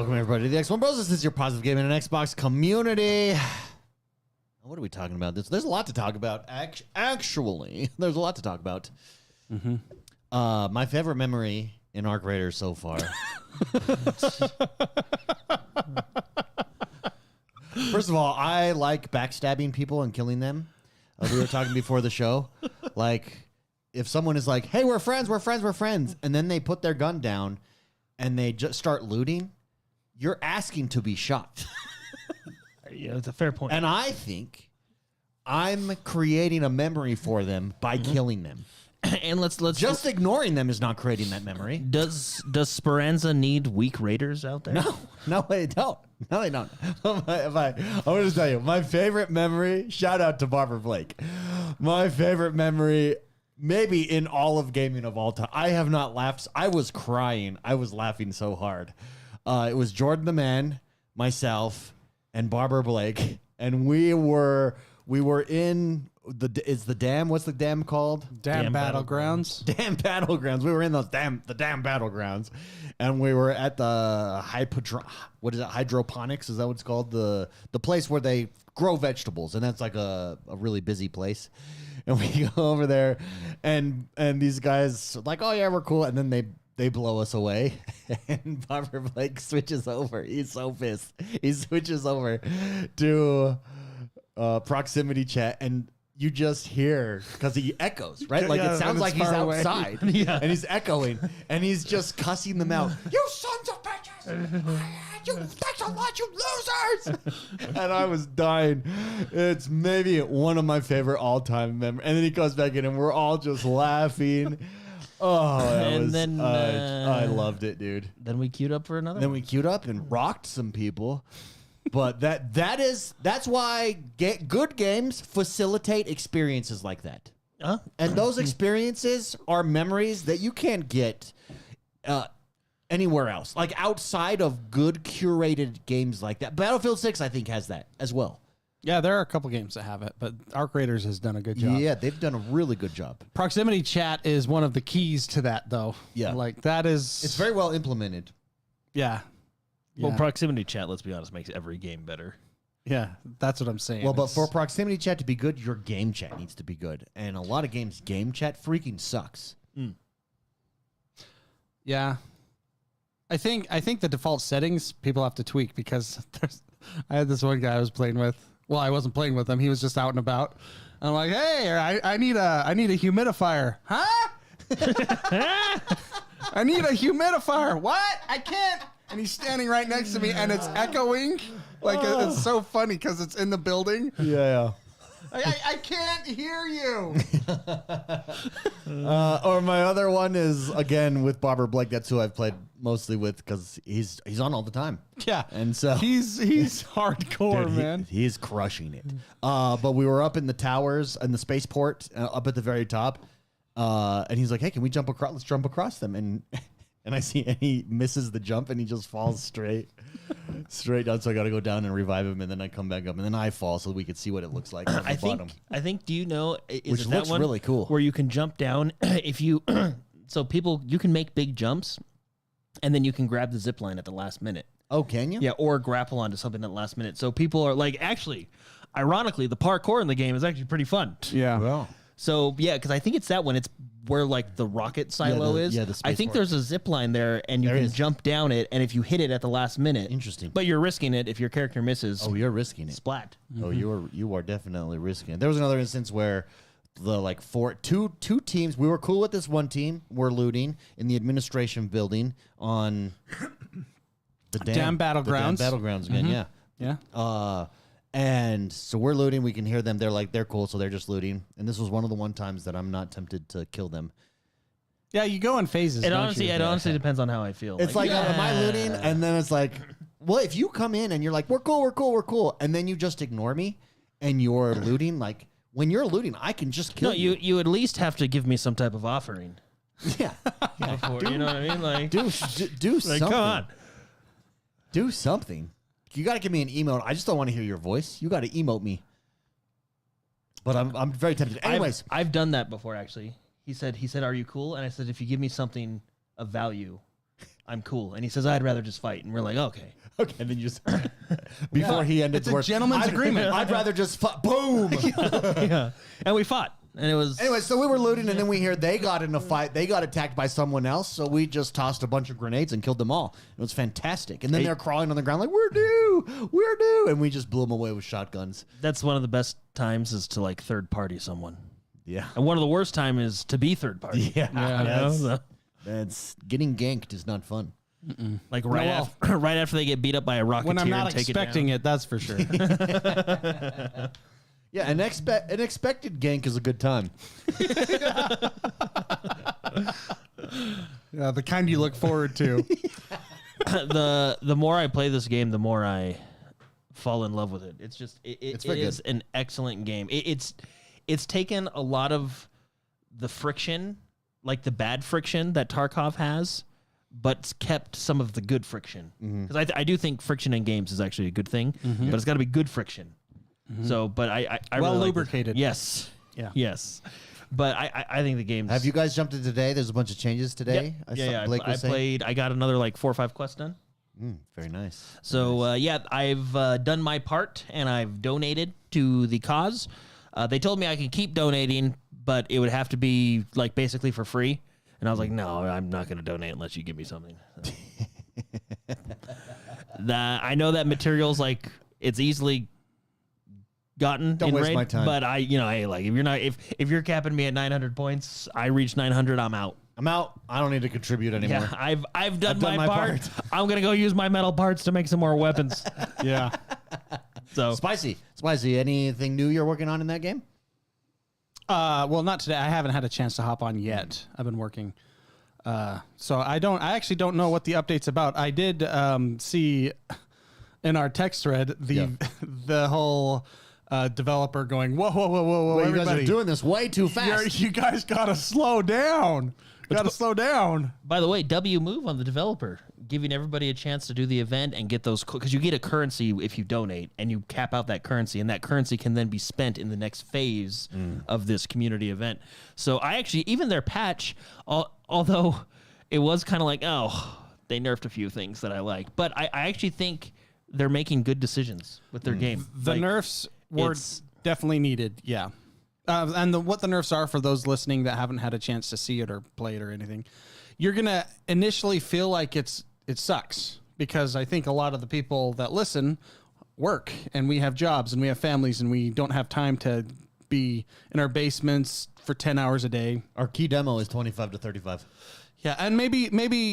Welcome everybody to the XoneBros. This is your positive gaming and Xbox community. What are we talking about? There's a lot to talk about. Actually, there's a lot to talk about. My favorite memory in Arc Raiders so far. First of all, I like backstabbing people and killing them. We were talking before the show. Like, if someone is like, hey, we're friends, and then they put their gun down and they just start looting, you're asking to be shot. Yeah, it's a fair point. And I think I'm creating a memory for them by killing them. And let's just ignoring them is not creating that memory. Does Speranza need weak raiders out there? No, they don't. No, they don't. I'm going to tell you, my favorite memory, shout out to Barbara Blake. My favorite memory, maybe in all of gaming of all time. I have not laughed. I was crying. I was laughing so hard. It was Jordan the Man, myself, and Barbara Blake. And we were in the dam. What's the dam called? Dam Battlegrounds. Dam Battlegrounds. We were in the dam Battlegrounds, and we were at the hydroponics? Is that what it's called? The place where they grow vegetables, and that's like a really busy place. And we go over there, and these guys are like, oh yeah, we're cool, and then they blow us away, and Barbara Blake switches over. He's so pissed. He switches over to proximity chat, and you just hear, because he echoes, right? Like, it sounds like he's outside. And he's echoing, and he's just cussing them out. You sons of bitches! You, thanks a lot, you losers! And I was dying. It's maybe one of my favorite all-time memories. And then he goes back in, and we're all just laughing. Oh, I loved it, dude. Then we queued up for another. Then we queued up and rocked some people. But that's why good games facilitate experiences like that. And those experiences are memories that you can't get anywhere else. Like, outside of good curated games like that. Battlefield 6, I think, has that as well. Yeah, there are a couple games that have it, but Arc Raiders has done a good job. Yeah, they've done a really good job. Proximity chat is one of the keys to that, though. Yeah. Like, that is... It's very well implemented. Yeah. Well, proximity chat, let's be honest, makes every game better. Yeah, that's what I'm saying. Well, but for proximity chat to be good, your game chat needs to be good. And a lot of games, game chat freaking sucks. Yeah. I think the default settings people have to tweak, because I had this one guy I was playing with. Well, I wasn't playing with him. He was just out and about. I'm like, hey, I need a humidifier. Huh? I need a humidifier. What? I can't. And he's standing right next to me, and it's echoing. Like, it's so funny because it's in the building. Yeah. I can't hear you. Or my other one is, again, with Barbara Blake. That's who I've played mostly with, because he's on all the time. Yeah. And so he's hardcore, dude, man. He's crushing it. But we were up in the towers and the spaceport up at the very top. And he's like, hey, can we jump across? Let's jump across them. And I see, and he misses the jump, and he just falls straight down. So I got to go down and revive him, and then I come back up, and then I fall so we could see what it looks like on the bottom. I think. Do you know? Which looks really cool. Where you can jump down if you. So you can make big jumps, and then you can grab the zip line at the last minute. Oh, can you? Yeah, or grapple onto something at the last minute. So people are like, actually, ironically, the parkour in the game is actually pretty fun. Yeah. Well. So yeah, because I think it's that one. It's where like the rocket silo is. Yeah, the I think there's a zip line there, and you can jump down it. And if you hit it at the last minute, interesting. But you're risking it if your character misses. Oh, you're risking it. Splat. Oh, you are definitely risking it. There was another instance where two teams. We were cool with this one team. We're looting in the administration building on the Dam Battlegrounds. The Dam Battlegrounds again. Yeah. And so we're looting. We can hear them. They're cool, so they're just looting. And this was one of the times that I'm not tempted to kill them. Yeah, you go in phases. It honestly depends on how I feel. It's like am I looting? And then it's like, well, if you come in and you're like, we're cool, and then you just ignore me, and you're looting. Like, when you're looting, I can just kill you. No, you at least have to give me some type of offering. Yeah. Before, you know what I mean? Like, do something. Come on. Do something. You got to give me an emote. I just don't want to hear your voice. You got to emote me. But I'm very tempted. Anyways, I've done that before, actually. He said, "Are you cool?" And I said, "If you give me something of value, I'm cool. And he says, I'd rather just fight. And we're like, okay. Okay, and then you just before he ended, It's a gentleman's agreement. I'd rather just fight. Boom. Yeah. And we fought. And it was Anyway, so we were looting, and then we hear they got in a fight. They got attacked by someone else, so we just tossed a bunch of grenades and killed them all. It was fantastic. And then they're crawling on the ground like, we're due, and we just blew them away with shotguns. that's one of the best times is to like third party someone. Yeah. And one of the worst time is to be third party. Yeah. That's That's getting ganked is not fun. like right after they get beat up by a rocketeer When I'm not and take expecting it, it, that's for sure. Yeah, an expected gank is a good time. Yeah, the kind you look forward to. the more I play this game, the more I fall in love with it. It's just it very is an excellent game. It's taken a lot of the friction, like the bad friction that Tarkov has, but it's kept some of the good friction. Because I do think friction in games is actually a good thing, but it's got to be good friction. So, but I Well really like lubricated. Yes. Yeah. Yes. But I think the game's... Have you guys jumped in today? There's a bunch of changes today. Yeah. Blake I was saying. played. I got another like 4 or 5 quests done. Very nice. So I've done my part and I've donated to the cause. They told me I could keep donating, but it would have to be like basically for free. And I was like, no, I'm not going to donate unless you give me something. So. I know that material's like it's easily gotten. Don't in waste raid, my time. But hey, like if you're capping me at 900 points, I reach 900, I'm out. I'm out. I don't need to contribute anymore. Yeah, I've done my part. I'm gonna go use my metal parts to make some more weapons. Yeah. So Spicy. Anything new you're working on in that game? Well, not today. I haven't had a chance to hop on yet. I've been working. So I actually don't know what the update's about. I did see in our text thread the whole developer going, whoa, Well, you guys everybody, are doing this way too fast. you guys gotta slow down. Slow down. by the way, W move on the developer, giving everybody a chance to do the event and get those because you get a currency if you donate and you cap out that currency, and that currency can then be spent in the next phase of this community event. So I actually even their patch, although it was kind of like they nerfed a few things that I like, but I actually think they're making good decisions with their game. The Like, nerfs were definitely needed. Yeah. And what the nerfs are for those listening that haven't had a chance to see it or play it or anything, you're going to initially feel like it sucks because I think a lot of the people that listen work and we have jobs and we have families and we don't have time to be in our basements for 10 hours a day. Our key demo is 25 to 35. Yeah, and maybe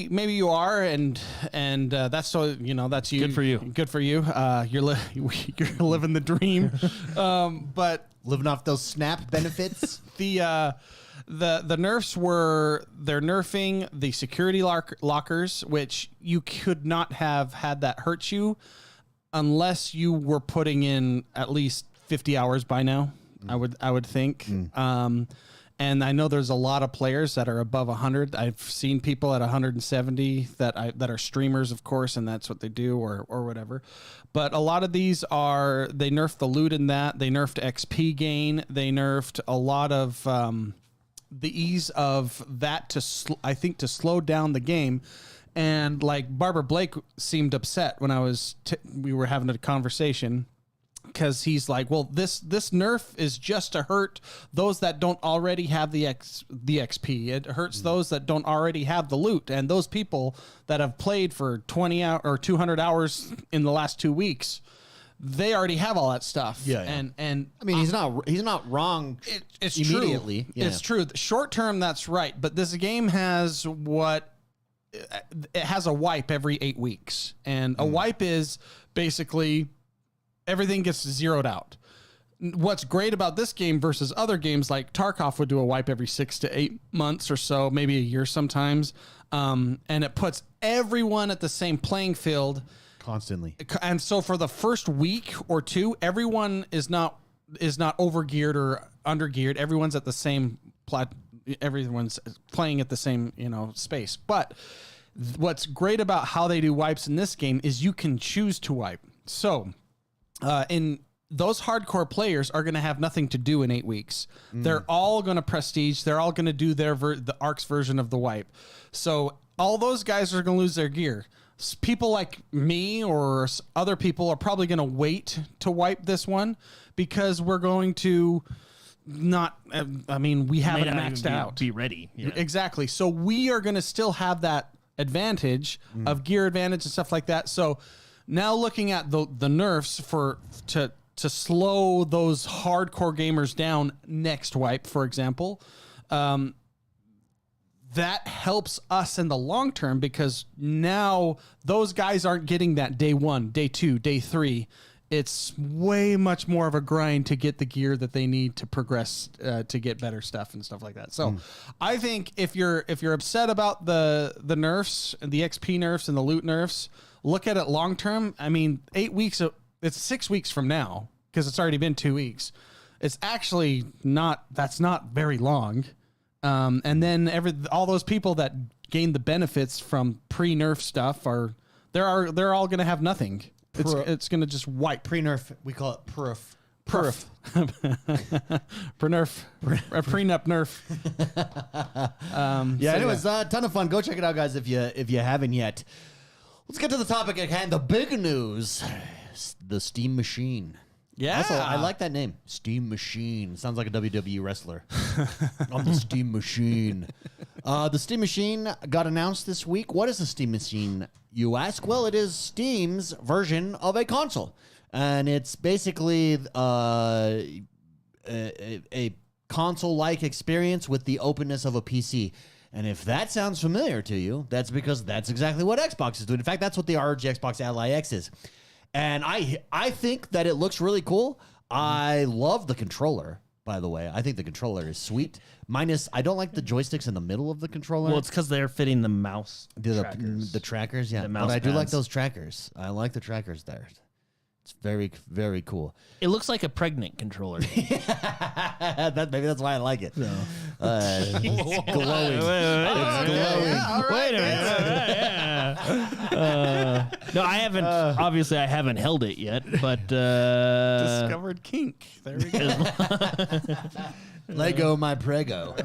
you are, and that's so that's you. Good for you. Good for you. You're living the dream. But Living off those SNAP benefits. the nerfs they're nerfing the security lockers, which you could not have had that hurt you unless you were putting in at least 50 hours by now. I would think. And I know there's a lot of players that are above 100. I've seen people at 170 that are streamers, of course, and that's what they do or whatever. But a lot of these they nerfed the loot in that. They nerfed XP gain. They nerfed a lot of the ease of that to slow down the game. And like Barbara Blake seemed upset when we were having a conversation. Because he's like, well, this nerf is just to hurt those that don't already have the XP. It hurts those that don't already have the loot, and those people that have played for 20 or 200 hours in the last 2 weeks, they already have all that stuff. Yeah. And I mean, he's not wrong. It's immediately. True. Yeah. It's true. Short term, that's right. But this game has it has a wipe every 8 weeks, and a wipe is basically everything gets zeroed out. What's great about this game versus other games like Tarkov would do a wipe every 6 to 8 months or so, maybe a year sometimes, and it puts everyone at the same playing field Constantly. And so for the first week or two, everyone is not overgeared or undergeared. Everyone's at the same everyone's playing at the same space. But what's great about how they do wipes in this game is you can choose to wipe. So in those hardcore players are going to have nothing to do in 8 weeks. They're all going to prestige. They're all going to do the ARC's version of the wipe. So all those guys are going to lose their gear. People like me or other people are probably going to wait to wipe this one because we're going to not, I mean, we haven't maxed out. Be ready. Yeah. Exactly. So we are going to still have that advantage of gear advantage and stuff like that. So now looking at the nerfs to slow those hardcore gamers down next wipe, for example, that helps us in the long term because now those guys aren't getting that day 1, day 2, day 3. It's way much more of a grind to get the gear that they need to progress to get better stuff and stuff like that. So I think if you're upset about the nerfs, the XP nerfs and the loot nerfs, look at it long term. I mean, 8 weeks, it's 6 weeks from now because it's already been 2 weeks. It's actually that's not very long. And then all those people that gain the benefits from pre-nerf stuff they're all going to have nothing. It's going to just wipe. Pre-nerf, we call it perf. Perf. Pre-nerf. Prenup nerf. Yeah, anyways, a ton of fun. Go check it out, guys, if you haven't yet. Let's get to the topic at hand. The big news. The Steam Machine. Yeah. Also, I like that name. Steam Machine. Sounds like a WWE wrestler. I'm the Steam Machine. The Steam Machine got announced this week. What is the Steam Machine, you ask? Well, it is Steam's version of a console. And it's basically a console-like experience with the openness of a PC. And if that sounds familiar to you, that's because that's exactly what Xbox is doing. In fact, that's what the ROG Xbox Ally X is. And I think that it looks really cool. I love the controller, by the way. I think the controller is sweet. Minus, I don't like the joysticks in the middle of the controller. Well, it's because they're fitting the mouse trackers. The trackers, yeah. The mouse but I do like pads. those trackers. I like the trackers there. It's very, very cool. It looks like a pregnant controller. Maybe that's why I like it. No. It's glowing. Wait a minute. No, I haven't. Obviously, I haven't held it yet, but Discovered kink. There we go. Lego my prego.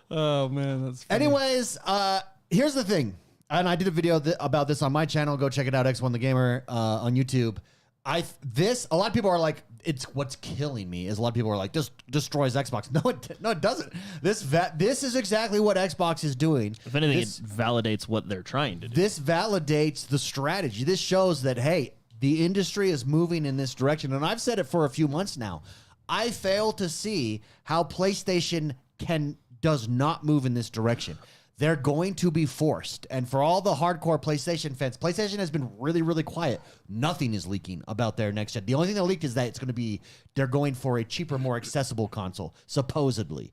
Oh, man. That's funny. Anyways, here's the thing. And I did a video about this on my channel. Go check it out, X1 the Gamer on YouTube. A lot of people are like, it's what's killing me is a lot of people are like, just destroys Xbox. No, it doesn't. This is exactly what Xbox is doing. If anything, it validates what they're trying to do. This validates the strategy. This shows that, hey, the industry is moving in this direction. And I've said it for a few months now. I fail to see how PlayStation does not move in this direction. They're going to be forced. And for all the hardcore PlayStation fans, PlayStation has been really, really quiet. Nothing is leaking about their next gen. The only thing that leaked is that they're going for a cheaper, more accessible console, supposedly.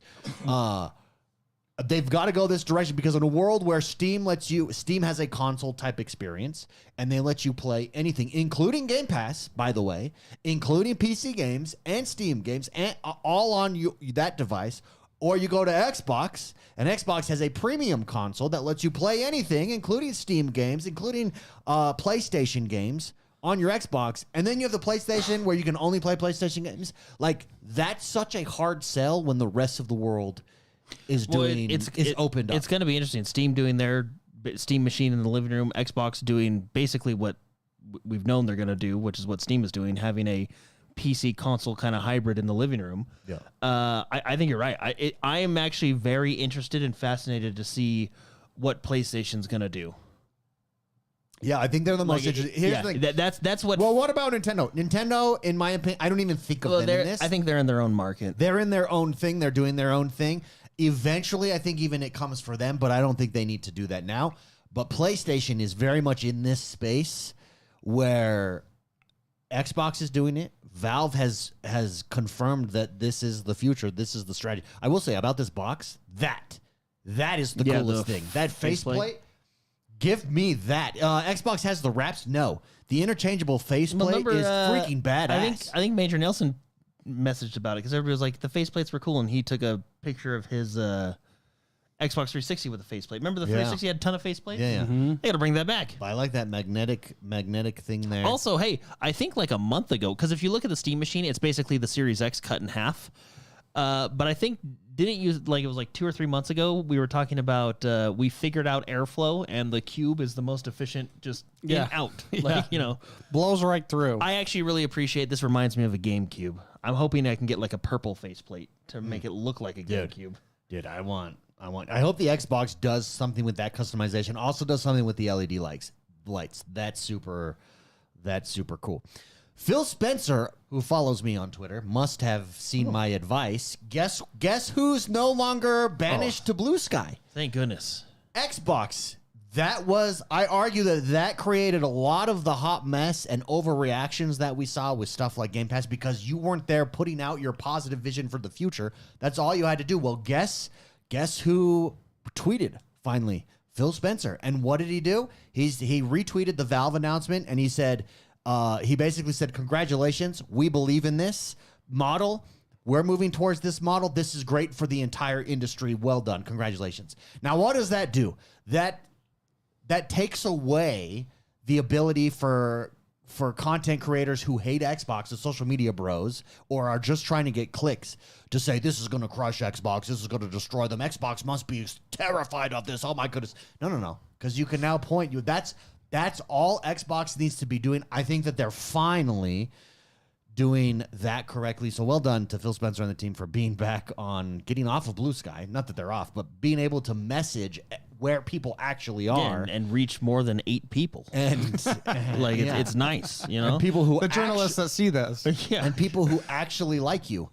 They've got to go this direction because in a world where Steam has a console type experience and they let you play anything, including Game Pass, by the way, including PC games and Steam games, and all on that device. Or you go to Xbox, and Xbox has a premium console that lets you play anything, including Steam games, including PlayStation games on your Xbox. And then you have the PlayStation where you can only play PlayStation games. Like, that's such a hard sell when the rest of the world is opened up. It's going to be interesting. Steam doing their Steam machine in the living room, Xbox doing basically what we've known they're going to do, which is what Steam is doing, having a PC console kind of hybrid in the living room. Yeah. I think you're right. I am actually very interested and fascinated to see what PlayStation's going to do. Yeah, I think they're the most interesting. Here's the thing. That's what. Well, what about Nintendo? Nintendo, in my opinion, I don't even think of them in this. I think they're in their own market. They're in their own thing. They're doing their own thing. Eventually, I think even it comes for them, but I don't think they need to do that now. But PlayStation is very much in this space where Xbox is doing it. Valve has confirmed that this is the future. This is the strategy. I will say about this box, that is the coolest thing. That faceplate, give me that. Xbox has the wraps. No, the interchangeable faceplate is freaking badass. I think Major Nelson messaged about it because everybody was like, the faceplates were cool, and he took a picture of his Xbox 360 with a faceplate. Remember the 360 had a ton of faceplates? Yeah. They got to bring that back. I like that magnetic thing there. Also, hey, I think like a month ago, because if you look at the Steam machine, it's basically the Series X cut in half. But I think didn't you like it was like 2 or 3 months ago we were talking about we figured out airflow and the cube is the most efficient just in out. Like, you know, blows right through. I actually really appreciate this. Reminds me of a GameCube. I'm hoping I can get like a purple faceplate to make it look like a GameCube. Dude, I hope the Xbox does something with that customization. Also does something with the LED lights. That's super cool. Phil Spencer, who follows me on Twitter, must have seen my advice. Guess who's no longer banished to Blue Sky? Thank goodness. Xbox. I argue that created a lot of the hot mess and overreactions that we saw with stuff like Game Pass because you weren't there putting out your positive vision for the future. That's all you had to do. Well, guess who tweeted finally? Phil Spencer. And what did he do? He retweeted the Valve announcement and he said, he basically said, congratulations, we believe in this model. We're moving towards this model. This is great for the entire industry. Well done. Congratulations. Now, what does that do? That takes away the ability for content creators who hate Xbox, the social media bros, or are just trying to get clicks to say, this is going to crush Xbox. This is going to destroy them. Xbox must be terrified of this. Oh, my goodness. No. Because you can now point you. That's all Xbox needs to be doing. I think that they're finally doing that correctly. So well done to Phil Spencer and the team for being back on, getting off of Blue Sky. Not that they're off, but being able to message where people actually are. And reach more than 8 people. And like, it's nice, you know? And people who the journalists that see this. Yeah. And people who actually like you.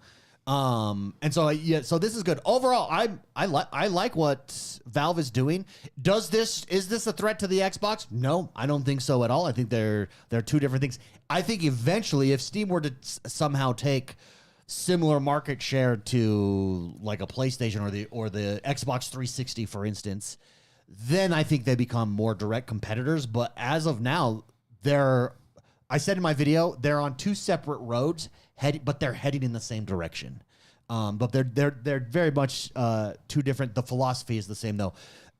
And so so this is good. Overall, I like what Valve is doing. Is this a threat to the Xbox? No, I don't think so at all. I think they're two different things. I think eventually, if Steam were to somehow take similar market share to like a PlayStation or the Xbox 360, for instance, then I think they become more direct competitors. But as of now, I said in my video, they're on 2 separate roads, but they're heading in the same direction. But they're very much 2 different. The philosophy is the same though.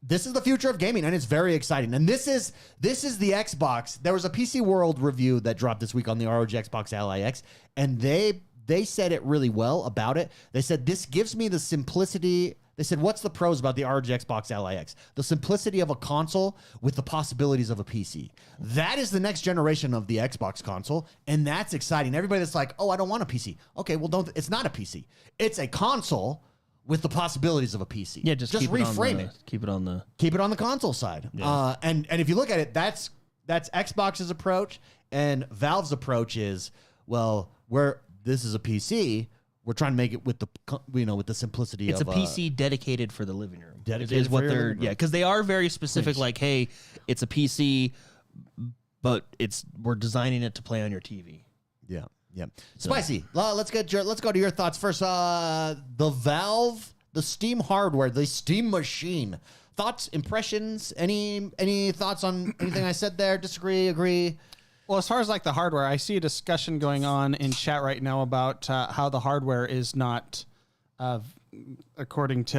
This is the future of gaming, and it's very exciting. And this is the Xbox. There was a PC World review that dropped this week on the ROG Xbox Ally X, and they said it really well about it. They said, this gives me the simplicity. They said, what's the pros about the ROG Xbox Ally X? The simplicity of a console with the possibilities of a PC. That is the next generation of the Xbox console, and that's exciting. Everybody that's like, oh, I don't want a PC. Okay, well, it's not a PC. It's a console with the possibilities of a PC. Yeah, just reframe it. Keep it on the console side. Yeah. And if you look at it, that's Xbox's approach, and Valve's approach is, well, this is a PC. We're trying to make it with the simplicity it's of a PC dedicated for the living room. Dedicated is what for your they're living room. Yeah, because they are very specific. Like, hey, it's a PC, but we're designing it to play on your TV. Yeah. Spicy. Let's go to your thoughts first. The Valve, the Steam hardware, the Steam machine. Thoughts, impressions? Any thoughts on anything I said there? Disagree? Agree? Well, as far as like the hardware, I see a discussion going on in chat right now about how the hardware is not, according to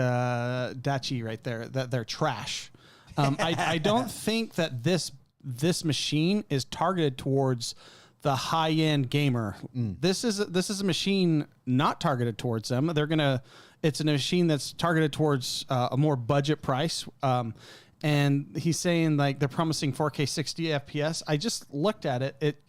Dachi right there, that they're trash. I don't think that this machine is targeted towards the high-end gamer. This is a machine not targeted towards them. It's a machine that's targeted towards a more budget price. And he's saying like they're promising 4K 60 FPS. I just looked at it.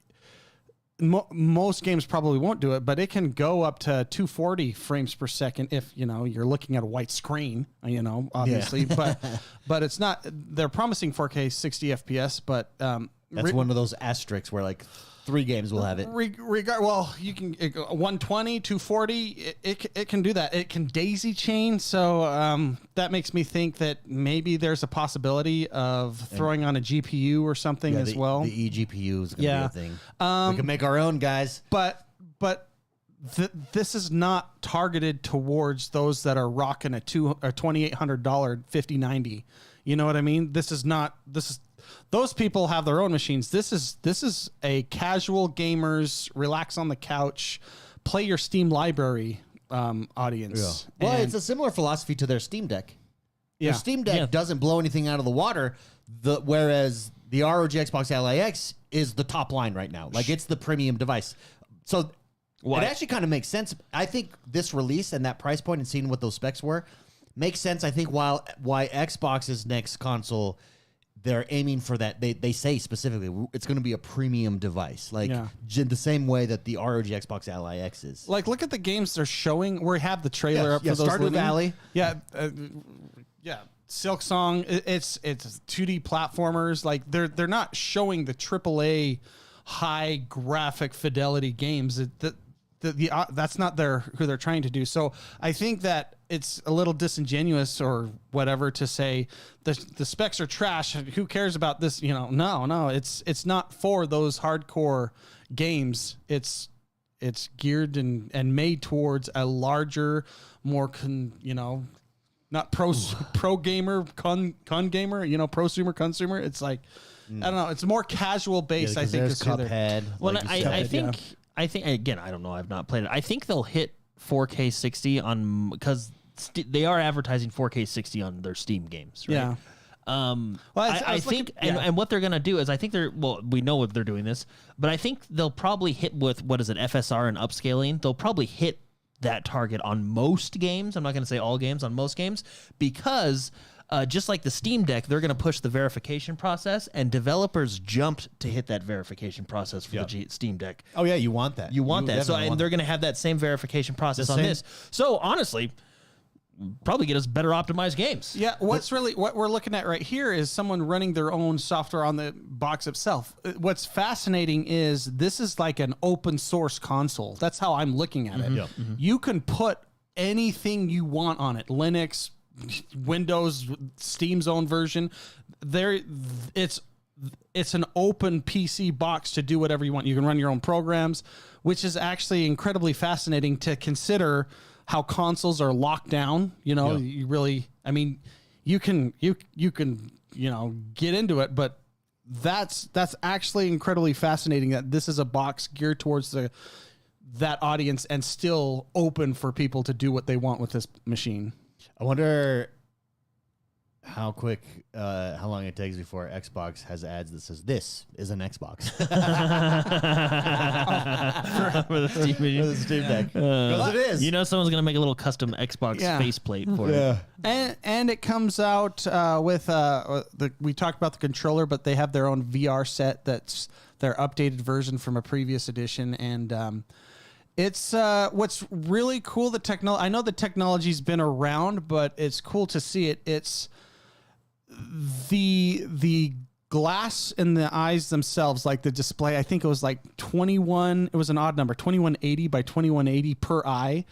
Most games probably won't do it, but it can go up to 240 frames per second if you're looking at a white screen. Obviously, yeah. but it's not. They're promising 4K 60 FPS, but that's one of those asterisks where like 3 games will have it. Well, you can 120, 240. It can do that. It can daisy chain. So that makes me think that maybe there's a possibility of throwing on a GPU or something as well. The eGPU is going to be a thing. We can make our own, guys. But this is not targeted towards those that are rocking a $2,800 5090. You know what I mean? Those people have their own machines. This is a casual gamers, relax on the couch, play your Steam library audience. Yeah. Well, it's a similar philosophy to their Steam Deck. Yeah. Their Steam Deck doesn't blow anything out of the water, whereas the ROG Xbox Ally X is the top line right now. Like, it's the premium device. So Why? It actually kind of makes sense. I think this release and that price point and seeing what those specs were makes sense. I think why Xbox's next console, they're aiming for that. They say specifically it's going to be a premium device, like the same way that the ROG Xbox Ally X is. Like, look at the games they're showing. We have the trailer up for those. Stardew Valley. Yeah, Silk Song. It's 2D platformers. Like they're not showing the AAA high graphic fidelity games. That's not who they're trying to do. So I think that it's a little disingenuous or whatever to say the specs are trash. Who cares about this? No, it's not for those hardcore games. It's geared and made towards a larger, more not pro gamer, con gamer, prosumer, consumer. It's like I don't know. It's more casual based. I think there's Cuphead. Well, like I think again, I don't know. I've not played it. I think they'll hit 4K 60 on because they are advertising 4K 60 on their Steam games. Right? Yeah. I think, and what they're gonna do is, I think we know what they're doing this, but I think they'll probably hit with FSR and upscaling. They'll probably hit that target on most games. I'm not gonna say all games, on most games, because just like the Steam Deck, they're going to push the verification process, and developers jumped to hit that verification process for the Steam Deck. Oh yeah, you want that. You want that. So, and they're going to have that same verification process on this. So honestly, probably get us better optimized games. Yeah, what we're looking at right here is someone running their own software on the box itself. What's fascinating is this is like an open source console. That's how I'm looking at it. Yep. Mm-hmm. You can put anything you want on it. Linux, Windows, Steam's own version. It's an open PC box to do whatever you want. You can run your own programs, which is actually incredibly fascinating to consider how consoles are locked down. You really, I mean, you can get into it, but that's actually incredibly fascinating that this is a box geared towards that audience and still open for people to do what they want with this machine. I wonder how long it takes before Xbox has ads that says this is an Xbox for the Steam Deck. Because it is. Someone's gonna make a little custom Xbox faceplate for it. And it comes out with we talked about the controller, but they have their own VR set that's their updated version from a previous edition, and it's what's really cool. I know the technology's been around, but it's cool to see it. It's the glass in the eyes themselves, like the display. I think it was like 21. It was an odd number, 2180 by 2180 per eye.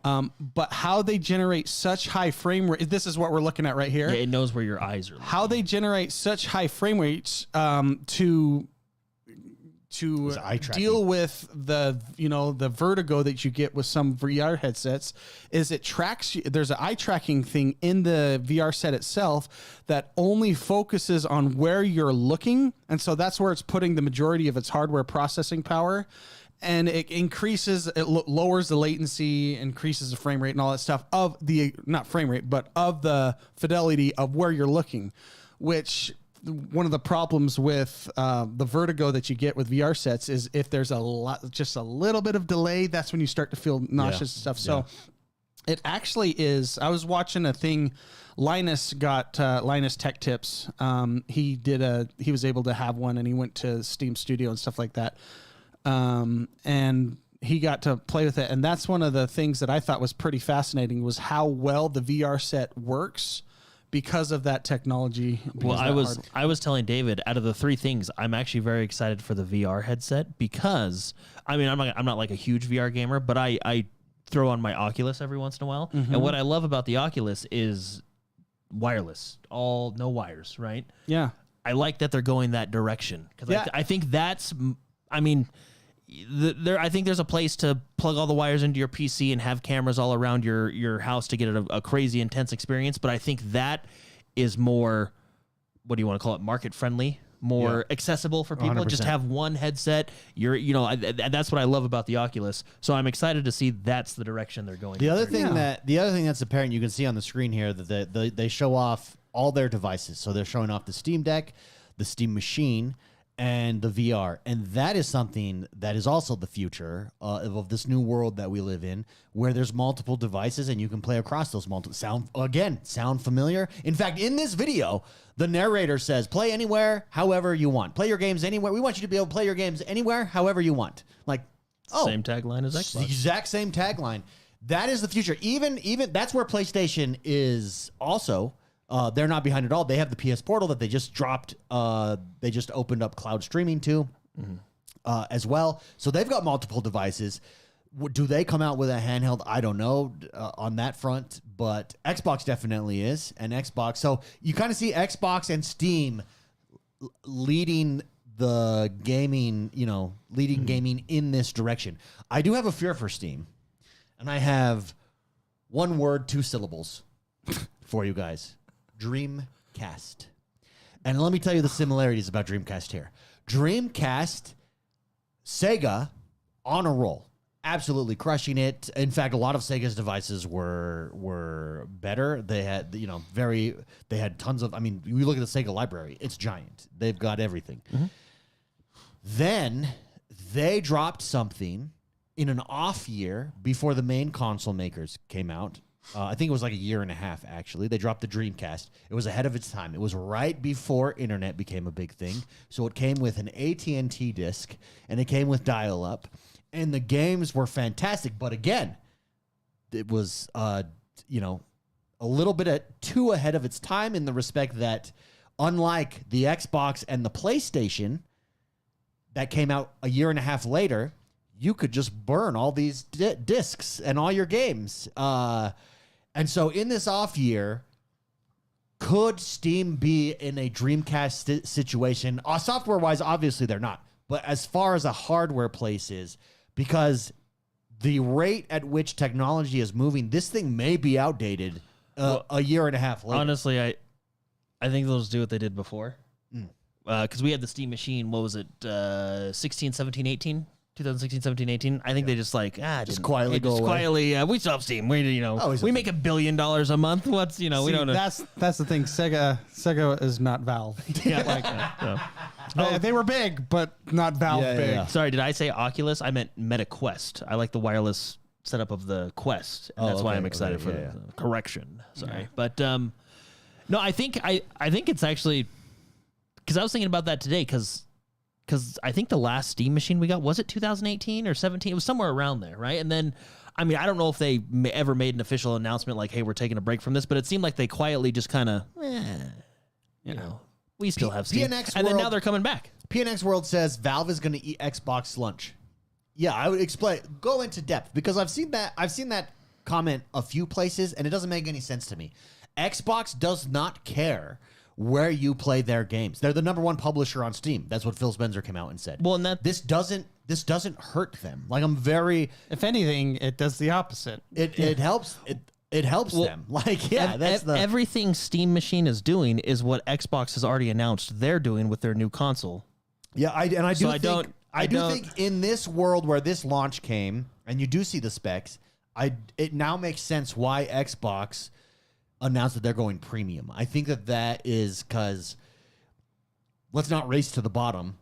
But how they generate such high frame rate. This is what we're looking at right here. Yeah, it knows where your eyes are looking. How they generate such high frame rates to deal with the vertigo that you get with some VR headsets is it tracks you. There's an eye tracking thing in the VR set itself that only focuses on where you're looking. And so that's where it's putting the majority of its hardware processing power. And it lowers the latency, increases the frame rate and all that stuff of not frame rate, but of the fidelity of where you're looking, which one of the problems with the vertigo that you get with VR sets is if there's just a little bit of delay, that's when you start to feel nauseous and stuff. So it actually is. I was watching a thing. Linus got Linus Tech Tips. He was able to have one, and he went to Steam Studio and stuff like that. And he got to play with it. And that's one of the things that I thought was pretty fascinating was how well the VR set works because of that technology. Well, I was telling David, out of the three things, I'm actually very excited for the VR headset because I'm not like a huge VR gamer, but I throw on my Oculus every once in a while. Mm-hmm. And what I love about the Oculus is wireless, no wires, right? Yeah. I like that they're going that direction because I think that's, I think there's a place to plug all the wires into your PC and have cameras all around your house to get a crazy intense experience. But I think that is more, what do you want to call it, market friendly, more accessible for people. 100%. Just have one headset. That's what I love about the Oculus. So I'm excited to see that's the direction they're going. The other thing that's apparent, you can see on the screen here that they show off all their devices. So they're showing off the Steam Deck, the Steam Machine, and the VR. And that is something that is also the future of this new world that we live in, where there's multiple devices and you can play across those multiple. Sound familiar? In fact, in this video, the narrator says, play anywhere, however you want. Play your games anywhere. We want you to be able to play your games anywhere, however you want. Like, Same tagline as the Xbox. exact same tagline. That is the future. Even that's where PlayStation is also. They're not behind at all. They have the PS Portal that they just dropped. They just opened up cloud streaming too, as well. So they've got multiple devices. Do they come out with a handheld? I don't know on that front, but Xbox definitely is. And Xbox. So you kind of see Xbox and Steam leading the gaming, gaming in this direction. I do have a fear for Steam. And I have one word, 2 syllables for you guys. Dreamcast. And let me tell you the similarities about Dreamcast here. Dreamcast, Sega, on a roll. Absolutely crushing it. In fact, a lot of Sega's devices were better. They had, they had tons of, you look at the Sega library, it's giant. They've got everything. Mm-hmm. Then they dropped something in an off year before the main console makers came out. I think it was like a year and a half, actually. They dropped the Dreamcast. It was ahead of its time. It was right before internet became a big thing. So it came with an AT&T disc, and it came with dial-up. And the games were fantastic. But again, it was, a little bit too ahead of its time in the respect that, unlike the Xbox and the PlayStation that came out a year and a half later, you could just burn all these discs and all your games. And so in this off year, could Steam be in a Dreamcast situation? Software-wise, obviously they're not. But as far as a hardware place is, because the rate at which technology is moving, this thing may be outdated a year and a half later. Honestly, I think they'll just do what they did before. Because we had the Steam machine, what was it, 16, 17, 18? 2016, 17, 18. I think they just quietly go away. Quietly, we still have Steam. We make $1 billion a month. What's we don't know. That's the thing. Sega is not Valve. They were big, but not Valve big. Yeah. Sorry, did I say Oculus? I meant MetaQuest. I like the wireless setup of the Quest, and that's why I'm excited for the correction. Sorry, but no, I think it's actually because I was thinking about that today because I think the last Steam machine we got, was it 2018 or 17? It was somewhere around there, right? And then, I don't know if they ever made an official announcement like, hey, we're taking a break from this, but it seemed like they quietly just kind of, we still have Steam. And then now they're coming back. PNX World says Valve is going to eat Xbox lunch. Yeah, I would explain. Go into depth because I've seen that comment a few places, and it doesn't make any sense to me. Xbox does not care where you play their games. They're the number one publisher on Steam. That's what Phil Spencer came out and said. Well, and this doesn't hurt them. Like, I'm very. If anything, it does the opposite. It helps. It helps them. Like, everything Steam Machine is doing is what Xbox has already announced they're doing with their new console. Yeah, I do think in this world where this launch came, and you do see the specs, it now makes sense why Xbox announced that they're going premium. I think that is because let's not race to the bottom.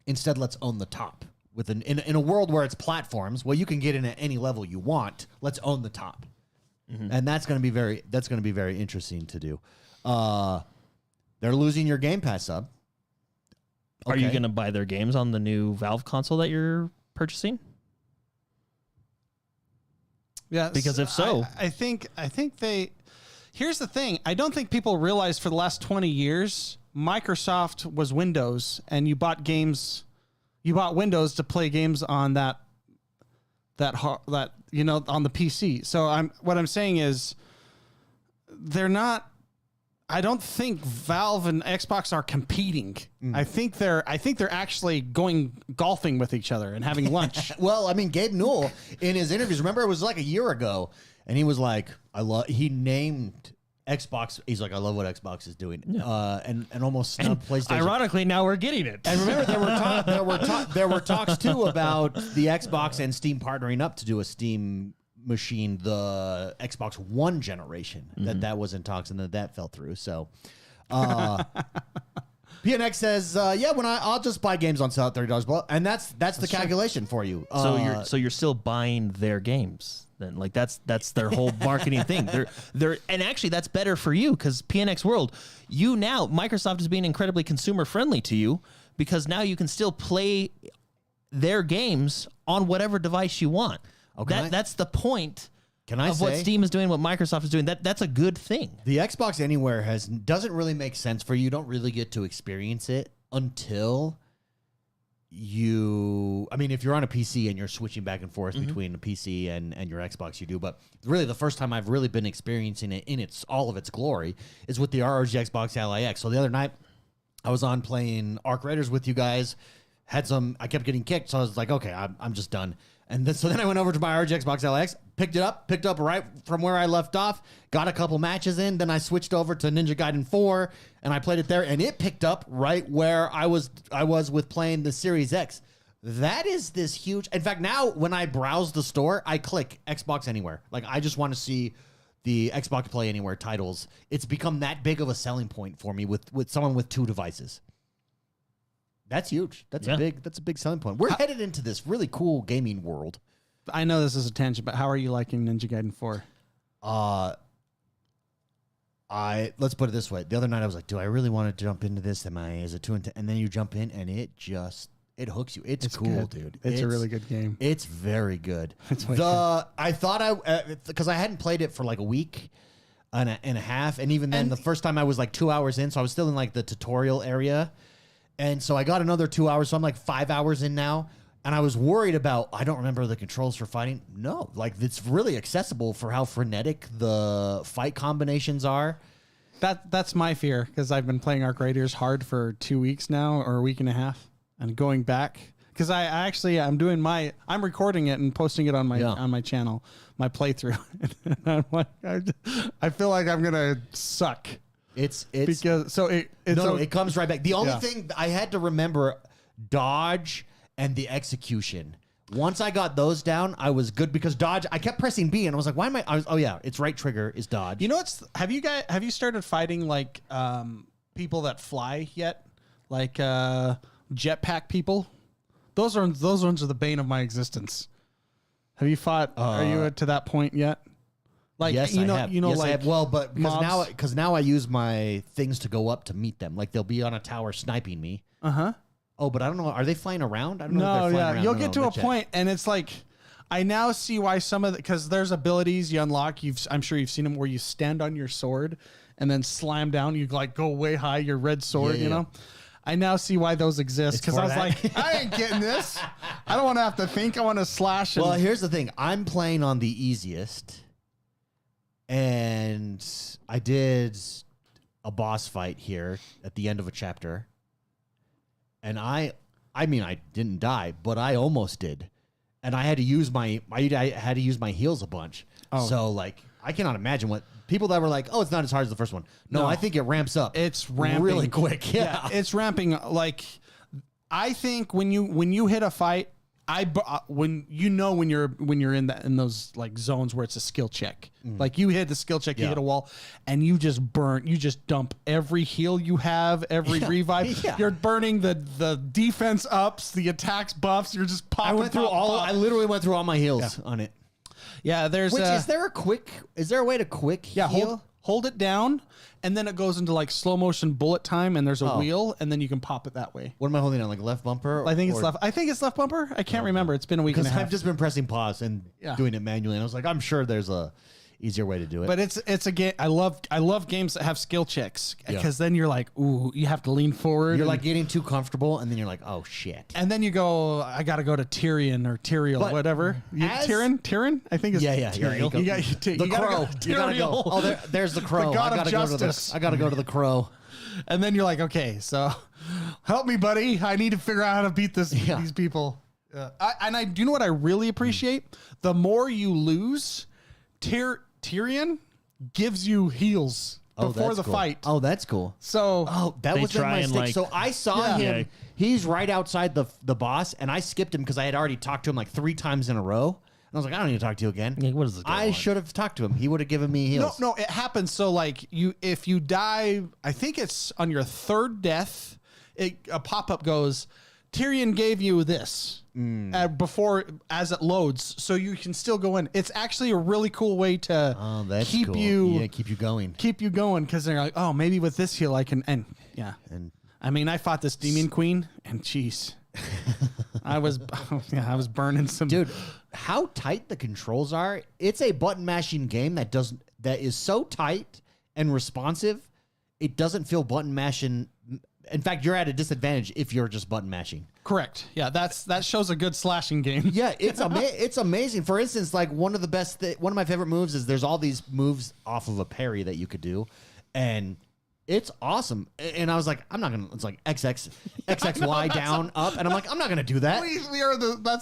Instead, let's own the top. In a world where it's platforms, well, you can get in at any level you want. Let's own the top, and that's going to be very interesting to do. They're losing your Game Pass sub. Okay. Are you going to buy their games on the new Valve console that you're purchasing? Yeah, because if so, I think they. Here's the thing. I don't think people realize for the last 20 years, Microsoft was Windows, and you bought Windows to play games on that on the PC. So what I'm saying is they're not. I don't think Valve and Xbox are competing. I think they're actually going golfing with each other and having lunch. Well, Gabe Newell in his interviews, remember it was like a year ago, and he was like, he named Xbox. He's like, I love what Xbox is doing, and almost snubbed PlayStation. Ironically, now we're getting it. And remember, there were talks too about the Xbox and Steam partnering up to do a Steam machine, the Xbox One generation, that was in talks, and that fell through. So, PNX says, yeah, I'll just buy games on sale at $30, and that's the calculation for you. So you're still buying their games. Then like that's their whole marketing thing. They're and actually that's better for you because PNX World, Microsoft is being incredibly consumer friendly to you because now you can still play their games on whatever device you want. Okay, that's the point. What Steam is doing, what Microsoft is doing. That's a good thing. The Xbox Anywhere doesn't really make sense for you. You don't really get to experience it until if you're on a PC and you're switching back and forth between a PC and your Xbox, you do. But really, the first time I've really been experiencing it in all of its glory is with the ROG Xbox Ally X. So the other night, I was on playing Arc Raiders with you guys. I kept getting kicked, so I was like, okay, I'm just done. And then I went over to my ROG Xbox Ally X, picked up right from where I left off, got a couple matches in, then I switched over to Ninja Gaiden 4, and I played it there, and it picked up right where I was with playing the Series X. That is this huge. In fact, now when I browse the store, I click Xbox Anywhere. Like, I just want to see the Xbox Play Anywhere titles. It's become that big of a selling point for me with someone with 2 devices. That's huge. That's a big selling point. We're headed into this really cool gaming world. I know this is a tangent, but how are you liking Ninja Gaiden 4? Let's put it this way. The other night I was like, do I really want to jump into this? Is it too intense? And then you jump in and it hooks you. It's cool, good. Dude. It's a really good game. It's very good. I thought because I hadn't played it for like a week and a half, and even then the first time I was like 2 hours in, so I was still in like the tutorial area. And so I got another 2 hours, so I'm like 5 hours in now. And I was worried about, I don't remember the controls for fighting. No, like it's really accessible for how frenetic the fight combinations are. That's my fear because I've been playing Arc Raiders hard for 2 weeks now or a week and a half and going back because I'm recording it and posting it on my channel, my playthrough. And I'm like, I feel like I'm going to suck. It comes right back. The only thing I had to remember, dodge and the execution. Once I got those down, I was good because dodge. I kept pressing B and I was like, "Why am I?" It's right trigger is dodge. You know what's? Have you started fighting like people that fly yet? Like jetpack people. Those ones are the bane of my existence. Have you fought? Are you to that point yet? Like, yes, I have. Yes, like, I have. Well, but because now I use my things to go up to meet them. Like they'll be on a tower sniping me. Oh, but I don't know. Are they flying around? I don't know. If they're flying around. You'll get to a point, and it's like, I now see why because there's abilities you unlock. I'm sure you've seen them where you stand on your sword and then slam down. You like go way high, your red sword. You know. I now see why those exist because I was like, I ain't getting this. I don't want to have to think. I want to slash. Well, here's the thing. I'm playing on the easiest. And I did a boss fight here at the end of a chapter. And I didn't die, but I almost did. And I had to use my heals a bunch. Oh. So like I cannot imagine what people that were like, "Oh, it's not as hard as the first one." No, I think it ramps up. It's ramping really quick. Yeah, it's ramping like I think when you hit a fight, when you're in those like zones where it's a skill check, like you hit the skill check, you hit a wall, and you just dump every heal you have, every revive. Yeah. You're burning the defense ups, the attacks buffs. You're just popping. I literally went through all my heals on it. Yeah, is there a way to quick heal? Hold it down, and then it goes into like slow motion bullet time, and there's a wheel, and then you can pop it that way. What am I holding on? Like left bumper? I think it's left bumper. I can't remember. It's been a week and a half. I've just been pressing pause and doing it manually, and I was like, I'm sure there's a easier way to do it. But it's a game. I love games that have skill checks because then you're like, ooh, you have to lean forward. You're like getting too comfortable, and then you're like, oh shit. And then you go, I got to go to Tyrion or Tyrael, whatever. Tyrion? I think it's Tyrael. The crow. You gotta go. Oh, there's the crow. The god of justice. I gotta go to the crow. And then you're like, okay, so help me, buddy. I need to figure out how to beat these people. Do you know what I really appreciate? The more you lose, Tyrion gives you heals before the fight. Oh, that's cool. So that was my mistake. So I saw him. Yeah. He's right outside the boss, and I skipped him because I had already talked to him like 3 times in a row. And I was like, I don't need to talk to you again. Yeah, what is this I should have talked to him. He would have given me heals. No, it happens. So like if you die, I think it's on your 3rd death, a pop up goes, Tyrion gave you this before as it loads, so you can still go in. It's actually a really cool way to keep you going. Keep you going because they're like, oh, maybe with this heal I can. And I mean, I fought this demon queen, and jeez, I was burning some. Dude, how tight the controls are! It's a button mashing game that is so tight and responsive. It doesn't feel button mashing. In fact, you're at a disadvantage if you're just button mashing. Correct. Yeah, that shows a good slashing game. Yeah, it's amazing. For instance, like one of my favorite moves is there's all these moves off of a parry that you could do, and it's awesome. And I was like, I'm not gonna. It's like XXY down up, and I'm like, I'm not gonna do that. We are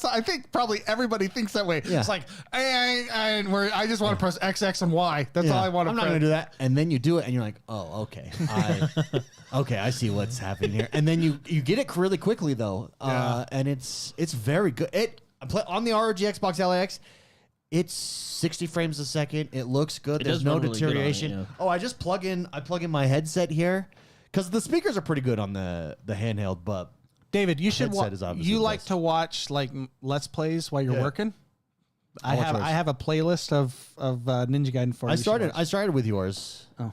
I think probably everybody thinks that way. Yeah. It's like I just want to press XX and Y. That's all I want to. I'm not gonna do that. And then you do it, and you're like, oh, okay. Okay, I see what's happening here. And then you get it really quickly though, and it's very good. On the ROG Xbox LX, it's 60 frames a second. It looks good. There's no deterioration. Really good on it, Oh, I just plug in my headset here because the speakers are pretty good on the handheld. But David, you should headset is obviously you the like best. to watch like Let's Plays while you're working. I watch yours. have a playlist of Ninja Gaiden 4. I started with yours. Oh.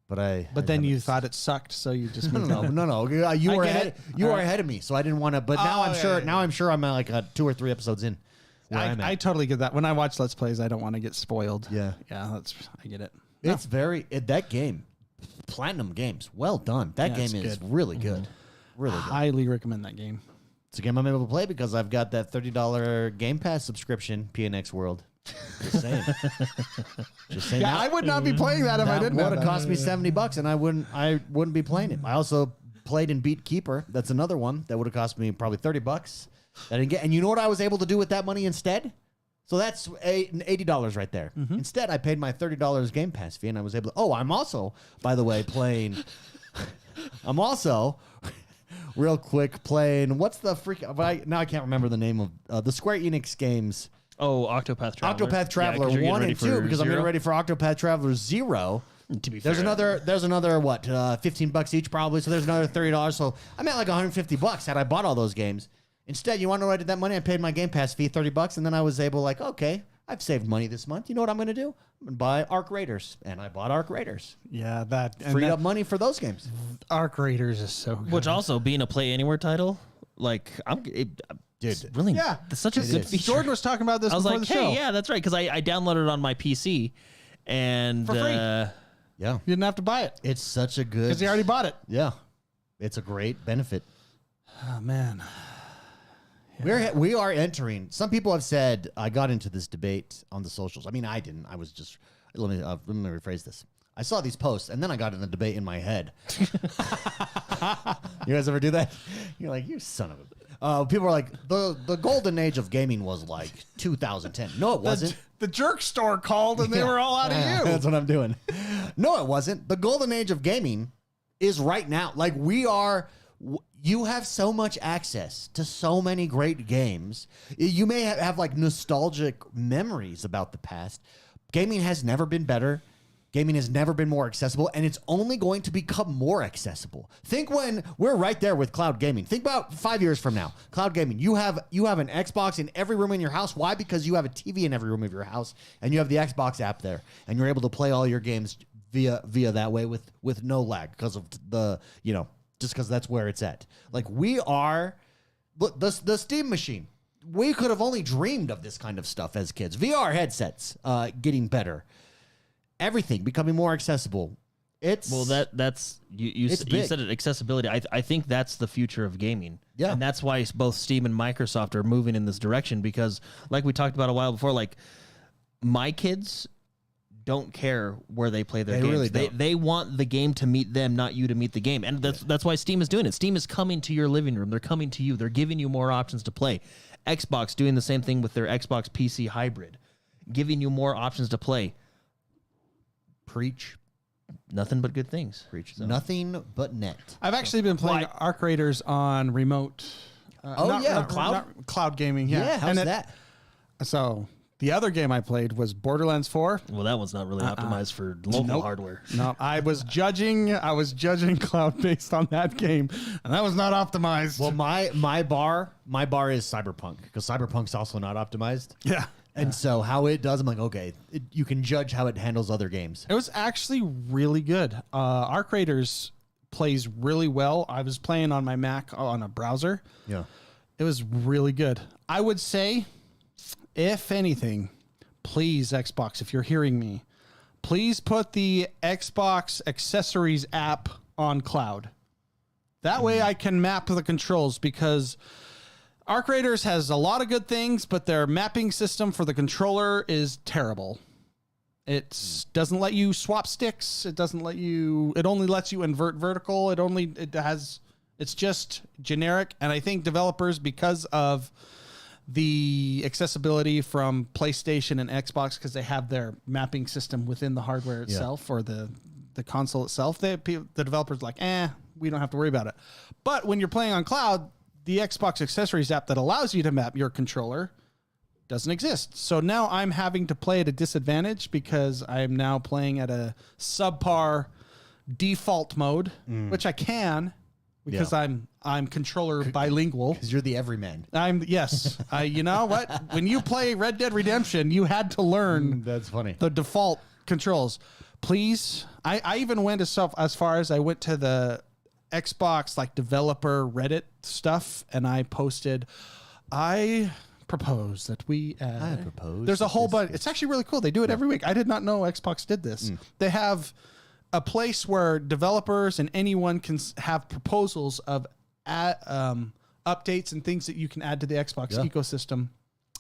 But then you thought it sucked, so you just moved on. No. You were get ahead. it. You All were right. ahead of me, so I didn't want to. But now I'm sure. yeah. Now I'm sure I'm like 2 or 3 episodes in. I totally get that. When I watch Let's Plays, I don't want to get spoiled. Yeah. I get it. It's that game, Platinum Games. Well done. That game is good. really good. Really good. Highly recommend that game. It's a game I'm able to play because I've got that $30 Game Pass subscription, PNX World. Just saying. Yeah, I would not be playing that if I didn't. That have would have cost me $70, and I wouldn't be playing it. I also played and beat Keeper. That's another one that would have cost me probably $30. I didn't get. And you know what I was able to do with that money instead? So that's $80 right there. Instead, I paid my $30 Game Pass fee, and I was able to. Oh, I'm also, by the way, playing. I'm also. Real quick, playing. What's the freak? Now I can't remember the name of the Square Enix games. Oh, Octopath Traveler. Octopath Traveler 1 and 2 because I'm getting ready for Octopath Traveler 0. To be There's fair, another what? $15 each probably. So there's another $30. So I'm at like $150 had I bought all those games. Instead, you want to know what I did that money? I paid my Game Pass fee $30, and then I was able like, okay, I've saved money this month. You know what I'm going to do? I'm going to buy Arc Raiders, and I bought Arc Raiders. Yeah, that Freed up money for those games. Arc Raiders is so good. which also being a Play Anywhere title, like it's really, it's such a good feature. Jordan was talking about this I was before like, the hey, show. yeah, that's right, because I downloaded it on my PC, and For free. Yeah, You didn't have to buy it it's such a good. because you already bought it. Yeah, it's a great benefit. Oh man. We are entering. Some people have said I got into this debate on the socials. I mean, I didn't. I was just let me rephrase this. I saw these posts and then I got in the debate in my head. You guys ever do that? You're like, you son of a. People are like, the golden age of gaming was like 2010. No, it wasn't. The jerk store called and they were all out of you. That's what I'm doing. No, it wasn't. The golden age of gaming is right now. Like we are. You have so much access to so many great games. You may have like nostalgic memories about the past. Gaming has never been better. Gaming has never been more accessible, and it's only going to become more accessible. Think when we're right there with cloud gaming. Think about 5 years from now. Cloud gaming. You have an Xbox in every room in your house. Why? Because you have a TV in every room of your house, and you have the Xbox app there, and you're able to play all your games via that way with no lag because of just because that's where it's at. Like we are, the Steam machine. We could have only dreamed of this kind of stuff as kids. VR headsets getting better. Everything becoming more accessible. That's you said it, accessibility. I think that's the future of gaming. Yeah. And that's why both Steam and Microsoft are moving in this direction because like we talked about a while before, like my kids don't care where they play their games. Really they want the game to meet them, not you to meet the game. And that's why Steam is doing it. Steam is coming to your living room. They're coming to you. They're giving you more options to play. Xbox doing the same thing with their Xbox PC hybrid, giving you more options to play. Preach. Nothing but good things. Preach. So. Nothing but net. I've actually been playing Arc Raiders on remote. Cloud? Cloud gaming. Yeah, Yeah, how's that? So The other game I played was Borderlands 4. Well, that one's not really optimized for local Nope. hardware. No, I was judging cloud based on that game, and that was not optimized. Well, my bar is Cyberpunk, because Cyberpunk's also not optimized. yeah. And so how it does, I'm like, okay, you can judge how it handles other games. It was actually really good. Arc Raiders plays really well. I was playing on my Mac on a browser. Yeah. It was really good. I would say, if anything, please, Xbox, if you're hearing me, please put the Xbox accessories app on cloud. That way I can map the controls, because Arc Raiders has a lot of good things, but their mapping system for the controller is terrible. It doesn't let you swap sticks. It only lets you invert vertical. It's just generic. And I think developers, because of the accessibility from PlayStation and Xbox, because they have their mapping system within the hardware itself or the console itself, the developers are like, we don't have to worry about it. But when you're playing on cloud, the Xbox accessories app that allows you to map your controller doesn't exist. So now I'm having to play at a disadvantage, because I am now playing at a subpar default mode, which I can, because I'm controller bilingual. Because you're the everyman. You know what? When you play Red Dead Redemption, you had to learn That's funny. the default controls. Please, I even went as far as I went to the Xbox developer Reddit stuff, and I posted, I propose that we I propose there's a that whole this bunch. It's actually really cool. They do it every week. I did not know Xbox did this. They have a place where developers and anyone can have proposals of updates and things that you can add to the Xbox ecosystem.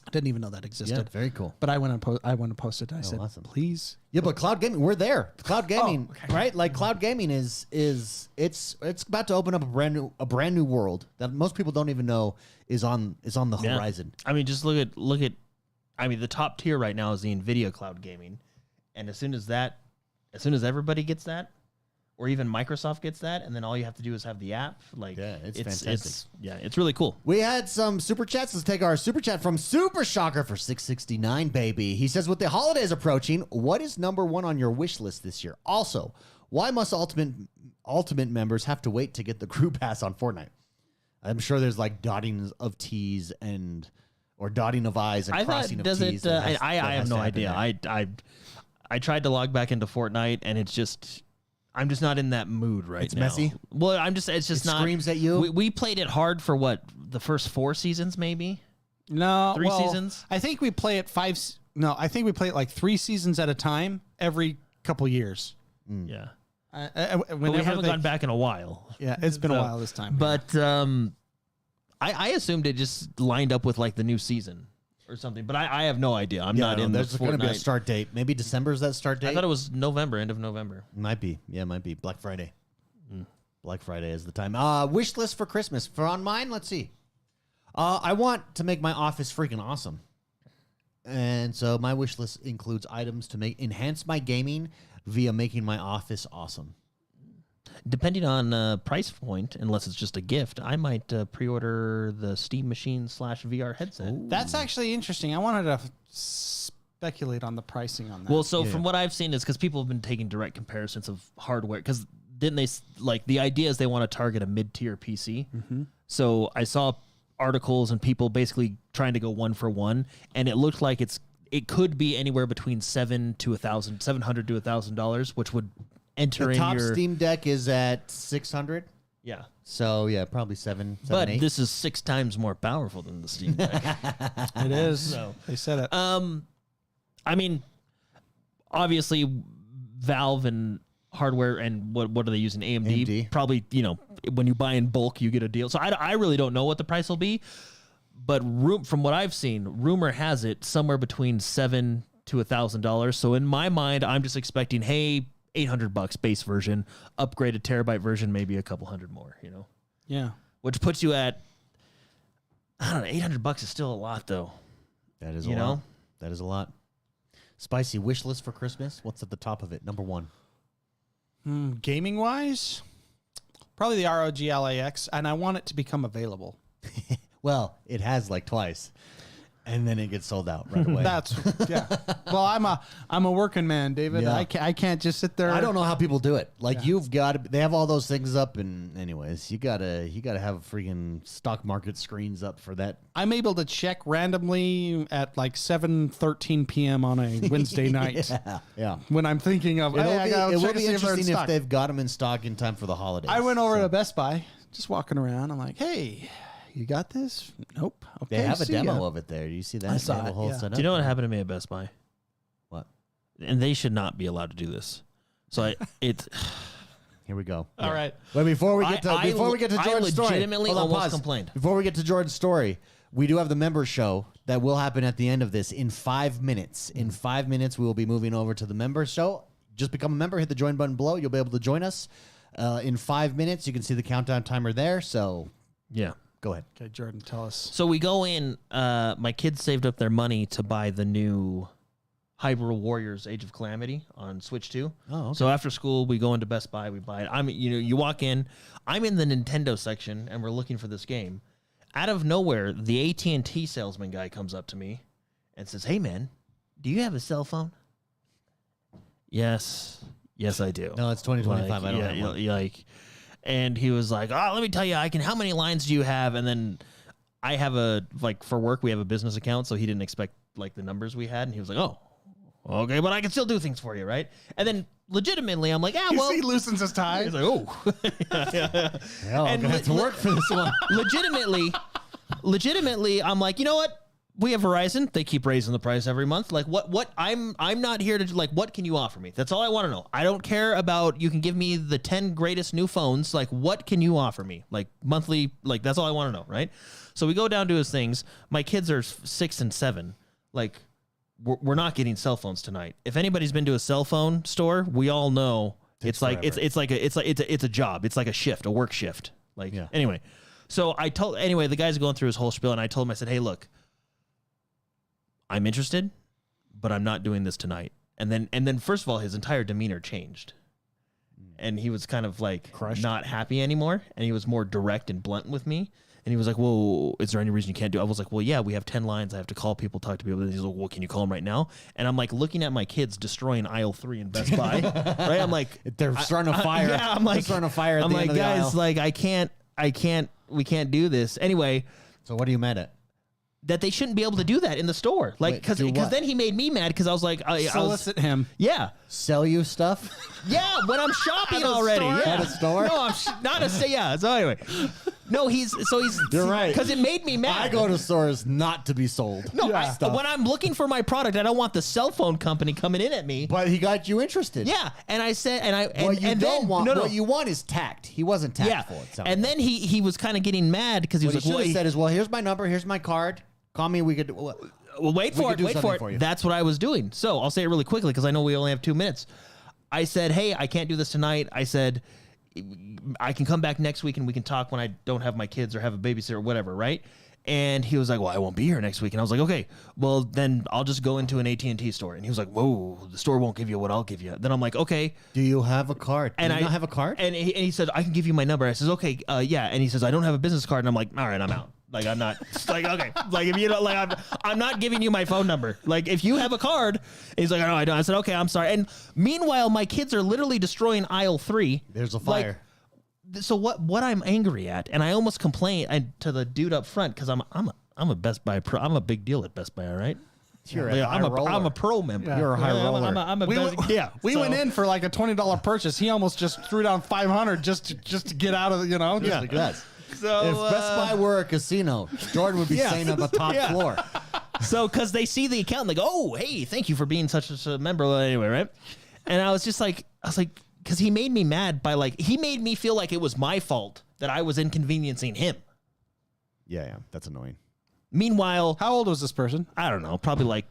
I didn't even know that existed. Yeah, very cool. But I went and posted. And I said, awesome. please. Yeah, but cloud gaming, we're there. Cloud gaming, right? Like cloud gaming is it's about to open up a brand new world that most people don't even know is on the horizon. I mean, just look at. I mean, the top tier right now is the NVIDIA cloud gaming, and as soon as everybody gets that, or even Microsoft gets that, and then all you have to do is have the app. It's fantastic. It's really cool. We had some super chats. Let's take our super chat from Super Shocker for $6.69, baby. He says, with the holidays approaching, what is number one on your wish list this year? Also, why must Ultimate members have to wait to get the crew pass on Fortnite? I'm sure there's dotting of T's or dotting of I's and crossing of T's. I have no idea. I tried to log back into Fortnite, and it's just. I'm just not in that mood right now. It's messy? Well, it's just not. Screams at you? We played it hard for the first 4 seasons, maybe? No. 3 seasons? I think we play it 3 seasons at a time every couple years. Yeah. But we haven't gone back in a while. Yeah, it's been a while this time. But I assumed it just lined up with the new season or something. But I have no idea. I'm not in. There's going to be a start date. Maybe December is that start date? I thought it was November, end of November. Might be. Yeah, might be. Black Friday. Black Friday is the time. Wish list for Christmas. For on mine, let's see. I want to make my office freaking awesome. And so my wish list includes items to enhance my gaming via making my office awesome. Depending on price point, unless it's just a gift, I might pre-order the Steam Machine / VR headset. Ooh. That's actually interesting. I wanted to speculate on the pricing on that. Well, so from what I've seen is because people have been taking direct comparisons of hardware, because didn't they the idea is they want to target a mid-tier PC. Mm-hmm. So I saw articles and people basically trying to go one for one, and it looked like it could be anywhere between $700 to $1,000, which would enter the in top your Steam Deck is at 600. Yeah. So yeah, probably seven. But 8. this is 6 times more powerful than the Steam Deck. It is. So, they said it. I mean, obviously, Valve and hardware and what are they using? AMD. Probably, when you buy in bulk, you get a deal. So I really don't know what the price will be. But from what I've seen, rumor has it somewhere between $700 to $1,000. So in my mind, I'm just expecting, hey, $800 base version, upgraded terabyte version, maybe a couple hundred more, Yeah. Which puts you at, I don't know, $800 is still a lot, though. That is a lot. That is a lot. Spicy wish list for Christmas. What's at the top of it? Number one. Gaming wise, probably the ROG LAX, and I want it to become available. Well, it has twice. And then it gets sold out right away. That's yeah. Well, I'm a working man, David. Yeah. I can't just sit there. I don't know how people do it. Like you've got to, they have all those things up, and anyways, you gotta have freaking stock market screens up for that. I'm able to check randomly at like 7:13 p.m. on a Wednesday night. Yeah. When I'm thinking of, It will be interesting if they've got them in stock in time for the holidays. I went over to Best Buy, just walking around. I'm like, hey, you got this? Nope. Okay. They have a see demo ya. of it there. Do you see that? I saw They have a it, whole yeah. setup. Do you know what happened to me at Best Buy? What? And they should not be allowed to do this. So it's Here we go. All right. But before we get to I Jordan's story, legitimately hold on, almost pause. complained. Before we get to Jordan's story, we do have the member show that will happen at the end of this in 5 minutes. In 5 minutes, we will be moving over to the member show. Just become a member. Hit the join button below. You'll be able to join us in 5 minutes. You can see the countdown timer there. So yeah. go ahead. Okay, Jordan, tell us. So we go in. My kids saved up their money to buy the new Hyrule Warriors: Age of Calamity on Switch 2. Oh, okay. So after school, we go into Best Buy. We buy it. You walk in. I'm in the Nintendo section, and we're looking for this game. Out of nowhere, the AT&T salesman guy comes up to me and says, "Hey, man, do you have a cell phone?" Yes, I do. No, it's 2025. I don't have one. Like, and he was like, "Oh, let me tell you, how many lines do you have?" And then I have for work, we have a business account, so he didn't expect like the numbers we had, and he was like, "Oh, okay, but I can still do things for you, right?" And then legitimately, I'm like, You see, he loosens his ties. He's like, "Oh." Hell, I'm going to have to work for this one. legitimately, I'm like, you know what? We have Verizon. They keep raising the price every month. Like, what? I'm not here to like. What can you offer me? That's all I want to know. I don't care about. You can give me the 10 greatest new phones. Like, what can you offer me? Like monthly. Like, that's all I want to know, right? So we go down to his things. My kids are 6 and 7. Like, we're not getting cell phones tonight. If anybody's been to a cell phone store, we all know it's like it's a job. It's like a shift, a work shift. Like anyway. So the guy's going through his whole spiel, and I told him, I said, "Hey, look, I'm interested, but I'm not doing this tonight." And then first of all, his entire demeanor changed. And he was kind of like Crushed. not happy anymore. And he was more direct and blunt with me. And he was like, "Well, is there any reason you can't do it?" I was like, "Well, yeah, we have 10 lines. I have to call people, talk to people." And he's like, "Well, can you call them right now?" And I'm like looking at my kids destroying aisle 3 in Best Buy. Right? I'm like, They're starting a fire. yeah, I'm like, they're starting a fire at I'm the like, end of the guys, aisle. like, we can't do this. Anyway, So what are you mad at? that they shouldn't be able to do that in the store. Like, Wait, because do what? then he made me mad because I was like, I was, Solicit him. yeah. Sell you stuff? Yeah, when I'm shopping At a already. store? Yeah. At a store? No, I'm not a yeah. So anyway, no, he's You're right. because it made me mad. I go to stores not to be sold. no, stuff. when I'm looking for my product, I don't want the cell phone company coming in at me. But he got you interested. Yeah, and I said, and I and, What you and don't then want, no, what you want is tact. He wasn't yeah, tactful. It sounded and like. then he was kind of getting mad because he What was he like, should well, have said is, well, here's my number, here's my card. Call me. We could. well, wait we for could it, do wait something for for it. you. That's what I was doing. So I'll say it really quickly because I know we only have 2 minutes. I said, "Hey, I can't do this tonight." I said, "I can come back next week and we can talk when I don't have my kids or have a babysitter or whatever, right?" And he was like, "Well, I won't be here next week." And I was like, "Okay, well then I'll just go into an AT&T store." And he was like, "Whoa, the store won't give you what I'll give you." Then I'm like, "Okay." Do you have a card? Do And you I not have a card? And he said, "I can give you my number." I says, "Okay, yeah." And he says, "I don't have a business card." And I'm like, "All right, I'm out." Like, I'm not like, okay, like if you don't like, I'm not giving you my phone number. Like, if you have a card, and he's like, "No, I don't." I said, "Okay, I'm sorry." And meanwhile, my kids are literally destroying aisle 3. There's a Like, fire. so what I'm angry at, and I almost complained to the dude up front because I'm a Best Buy pro. I'm a big deal at Best Buy. All right. You're a Yeah, high I'm roller. a pro member. Yeah. You're a high roller. I'm a We so- went in for like a $20 purchase. He almost just threw down $500 just to get out of just Just like that. So If Best Buy were a casino, Jordan would be yeah. staying on the top Yeah. floor. So, because they see the account, and they go, "Oh, hey, thank you for being such a member." Well, anyway, right? And I was like, because he made me mad by he made me feel like it was my fault that I was inconveniencing him. Yeah, that's annoying. Meanwhile, How old was this person? I don't know, probably like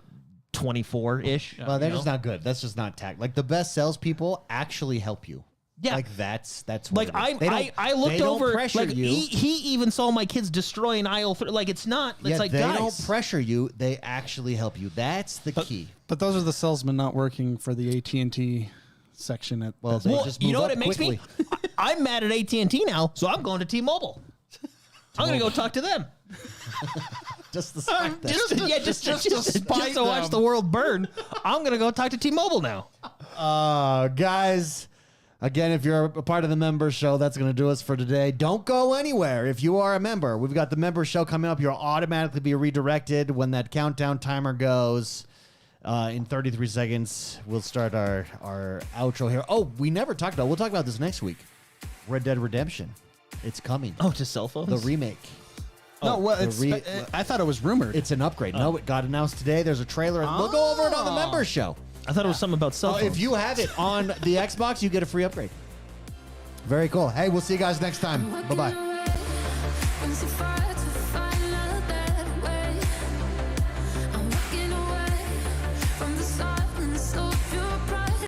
24-ish. Well, they're just not good. That's just not tact. Like the best salespeople actually help you. Yeah. Like that's what Like it is. They don't- I looked they don't over, pressure like you. he even saw my kids destroying aisle 3. Like it's not. It's Yeah, like they guys. don't pressure you. They actually help you. That's the key. But those are the salesmen not working for the AT&T section at. Well, they just you move know what up it makes quickly. me? I'm mad at AT&T now, so I'm going to T-Mobile. I'm going to go talk to them. Just the spite them. Just to spite to watch them. the world burn. I'm gonna go talk to T-Mobile now. Guys, again, if you're a part of the member show, that's going to do us for today. Don't go anywhere. If you are a member, we've got the member show coming up. You'll automatically be redirected when that countdown timer goes. In 33 seconds, we'll start our outro here. Oh, we never talked about. We'll talk about this next week. Red Dead Redemption. It's coming. Oh, to cell phones? The remake. No, well, the I thought it was rumored. It's an upgrade. No, it got announced today. There's a trailer. We'll go over it on the member show. I thought it was something about cell phones. If you have it on the Xbox, you get a free upgrade. Very cool. Hey, we'll see you guys next time. Bye-bye.